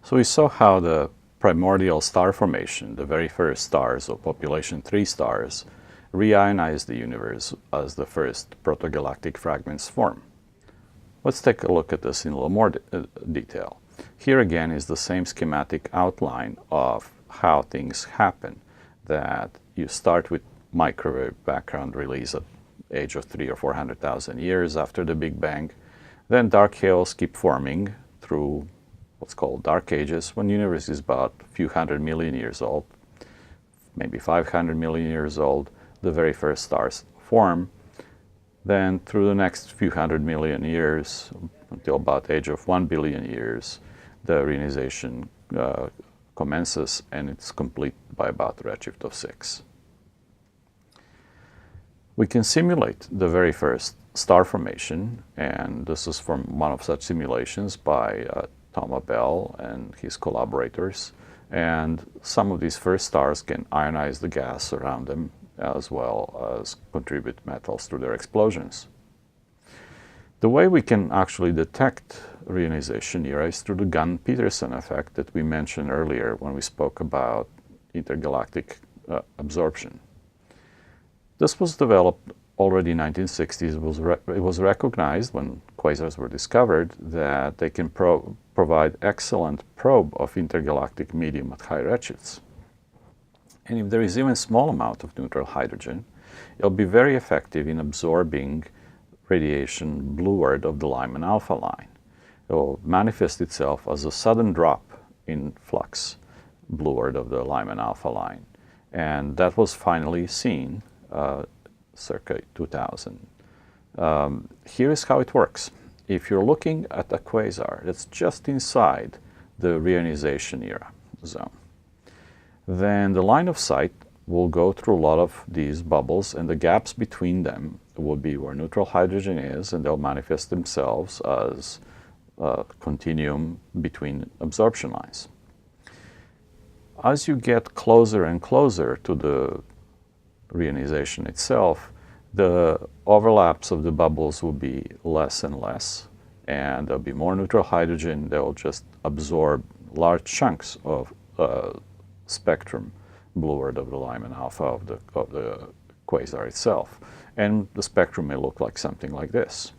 So we saw how the primordial star formation, the very first stars of population 3 stars, reionized the universe as the first protogalactic fragments form. Let's take a look at this in a little more detail. Here again is the same schematic outline of how things happen, that you start with microwave background release at the age of 300,000 or 400,000 years after the Big Bang. Then dark halos keep forming through what's called dark ages, when the universe is about a few 100 million years old, maybe 500 million years old, the very first stars form. Then through the next few 100 million years, until about the age of 1 billion years, the reionization commences, and it's complete by about a redshift of 6. We can simulate the very first star formation, and this is from one of such simulations by Thomas Bell and his collaborators. And some of these first stars can ionize the gas around them, as well as contribute metals through their explosions. The way we can actually detect reionization era is through the Gunn-Peterson effect that we mentioned earlier when we spoke about intergalactic absorption. This was developed already in the 1960s. It was recognized when quasars were discovered that they can provide excellent probe of intergalactic medium at high redshifts. And if there is even a small amount of neutral hydrogen, it'll be very effective in absorbing radiation blueward of the Lyman alpha line. It will manifest itself as a sudden drop in flux blueward of the Lyman alpha line. And that was finally seen circa 2000. Here is how it works. If you're looking at a quasar that's just inside the reionization era zone, then the line of sight will go through a lot of these bubbles, and the gaps between them will be where neutral hydrogen is, and they'll manifest themselves as a continuum between absorption lines. As you get closer and closer to the reionization itself, the overlaps of the bubbles will be less and less, and there'll be more neutral hydrogen. They'll just absorb large chunks of spectrum blueward of the Lyman alpha of the quasar itself, and the spectrum may look like something like this.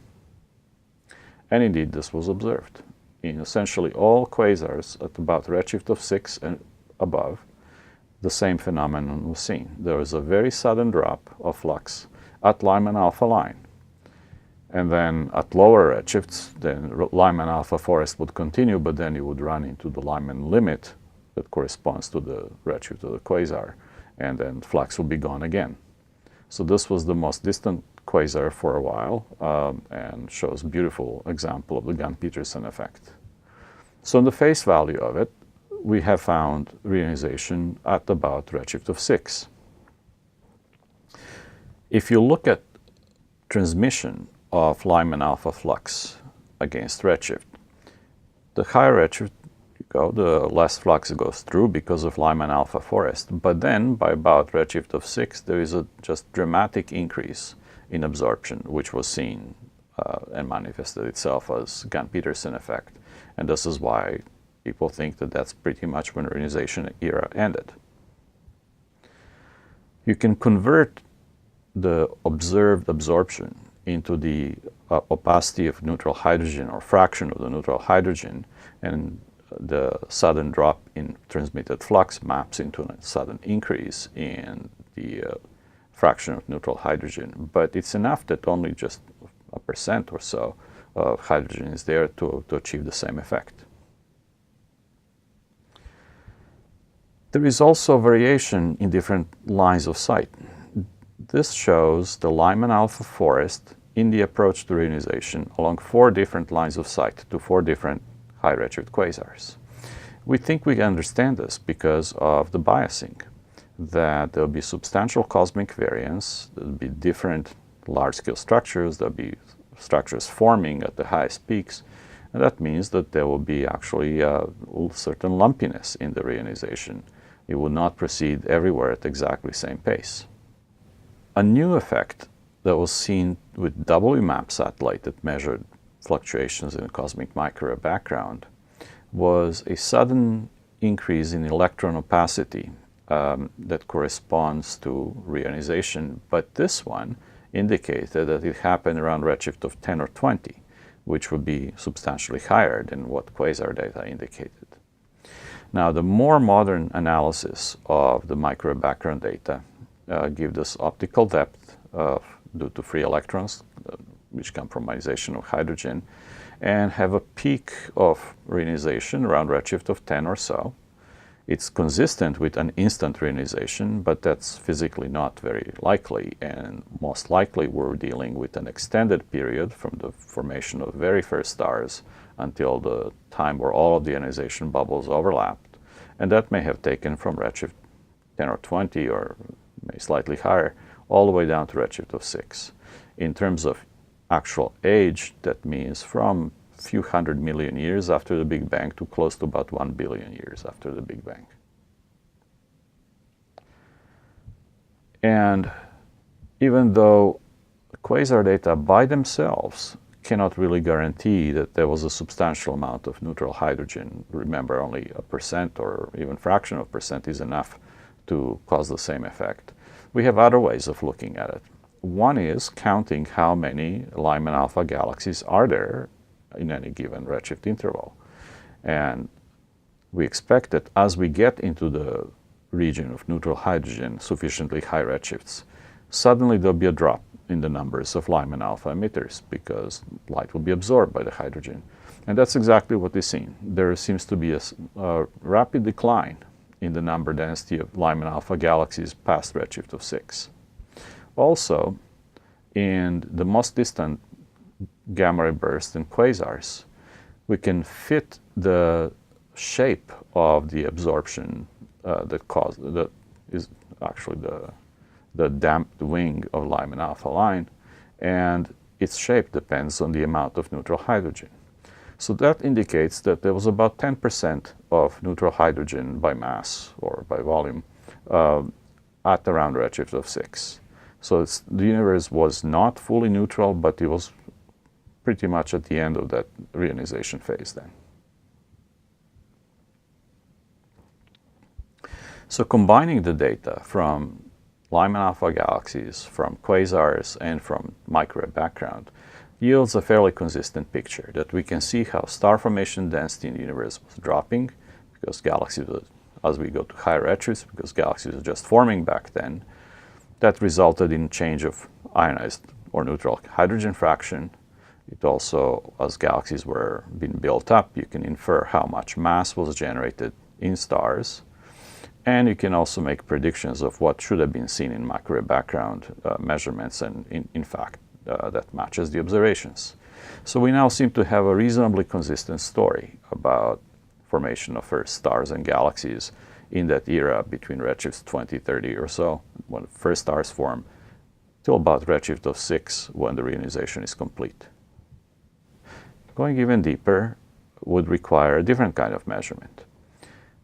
And indeed, this was observed in essentially all quasars at about a redshift of 6 and above. The same phenomenon was seen. There was a very sudden drop of flux at Lyman alpha line, and then at lower redshifts, then Lyman alpha forest would continue, but then you would run into the Lyman limit that corresponds to the redshift of the quasar, and then flux will be gone again. So this was the most distant quasar for a while, and shows a beautiful example of the Gunn-Peterson effect. So in the face value of it, we have found reionization at about redshift of 6. If you look at transmission of Lyman alpha flux against redshift, the higher redshift you go, the less flux goes through because of Lyman alpha forest. But then by about redshift of 6, there is a just dramatic increase in absorption, which was seen and manifested itself as Gunn-Peterson effect. And this is why people think that that's pretty much when the reionization era ended. You can convert the observed absorption into the opacity of neutral hydrogen, or fraction of the neutral hydrogen, and the sudden drop in transmitted flux maps into a sudden increase in the fraction of neutral hydrogen. But it's enough that only just 1% or so of hydrogen is there to achieve the same effect. There is also variation in different lines of sight. This shows the Lyman alpha forest in the approach to reionization along 4 different lines of sight to 4 different high redshift quasars. We think we understand this because of the biasing, that there'll be substantial cosmic variance, there'll be different large-scale structures, there'll be structures forming at the highest peaks, and that means that there will be actually a certain lumpiness in the reionization. It will not proceed everywhere at exactly the same pace. A new effect that was seen with WMAP satellite that measured fluctuations in the cosmic microwave background was a sudden increase in electron opacity that corresponds to reionization, but this one indicated that it happened around redshift of 10 or 20, which would be substantially higher than what quasar data indicated. Now, the more modern analysis of the microwave background data give us optical depth due to free electrons, which come from ionization of hydrogen, and have a peak of reionization around redshift of 10 or so. It's consistent with an instant reionization, but that's physically not very likely, and most likely we're dealing with an extended period from the formation of the very first stars until the time where all of the ionization bubbles overlapped, and that may have taken from redshift 10 or 20 or maybe slightly higher all the way down to redshift of 6. In terms of actual age, that means from a few 100 million years after the Big Bang to close to about 1 billion years after the Big Bang. And even though quasar data by themselves cannot really guarantee that there was a substantial amount of neutral hydrogen, remember only a percent or even fraction of percent is enough to cause the same effect, we have other ways of looking at it. One is counting how many Lyman alpha galaxies are there in any given redshift interval. And we expect that as we get into the region of neutral hydrogen, sufficiently high redshifts, suddenly there'll be a drop in the numbers of Lyman alpha emitters because light will be absorbed by the hydrogen. And that's exactly what is seen. There seems to be a rapid decline in the number density of Lyman alpha galaxies past redshift of 6. Also, in the most distant gamma ray bursts in quasars, we can fit the shape of the absorption that is actually the damped wing of Lyman alpha line, and its shape depends on the amount of neutral hydrogen. So that indicates that there was about 10% of neutral hydrogen by mass or by volume at around redshift of 6. So the universe was not fully neutral, but it was pretty much at the end of that reionization phase then. So combining the data from Lyman alpha galaxies, from quasars, and from microwave background yields a fairly consistent picture that we can see how star formation density in the universe was dropping because galaxies, as we go to higher redshifts, because galaxies were just forming back then. That resulted in change of ionized or neutral hydrogen fraction. It also, as galaxies were being built up, you can infer how much mass was generated in stars. And you can also make predictions of what should have been seen in microwave background measurements, and in fact, that matches the observations. So we now seem to have a reasonably consistent story about formation of first stars and galaxies in that era between redshifts 20, 30 or so, when first stars form, till about redshift of 6 when the reionization is complete. Going even deeper would require a different kind of measurement.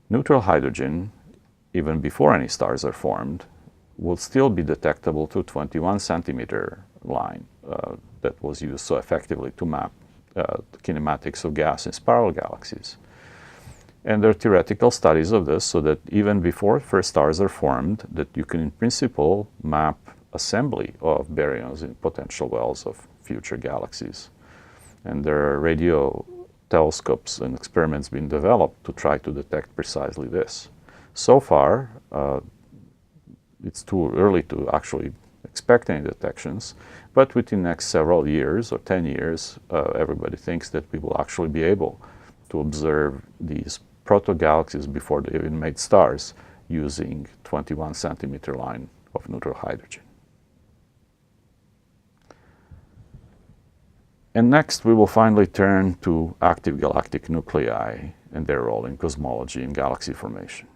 Neutral hydrogen, even before any stars are formed, will still be detectable through 21 centimeter line that was used so effectively to map the kinematics of gas in spiral galaxies. And there are theoretical studies of this so that even before first stars are formed, that you can in principle map assembly of baryons in potential wells of future galaxies. And there are radio telescopes and experiments being developed to try to detect precisely this. So far, it's too early to actually expect any detections, but within the next several years or 10 years, everybody thinks that we will actually be able to observe these proto-galaxies before they even made stars using 21 centimeter line of neutral hydrogen. And next, we will finally turn to active galactic nuclei and their role in cosmology and galaxy formation.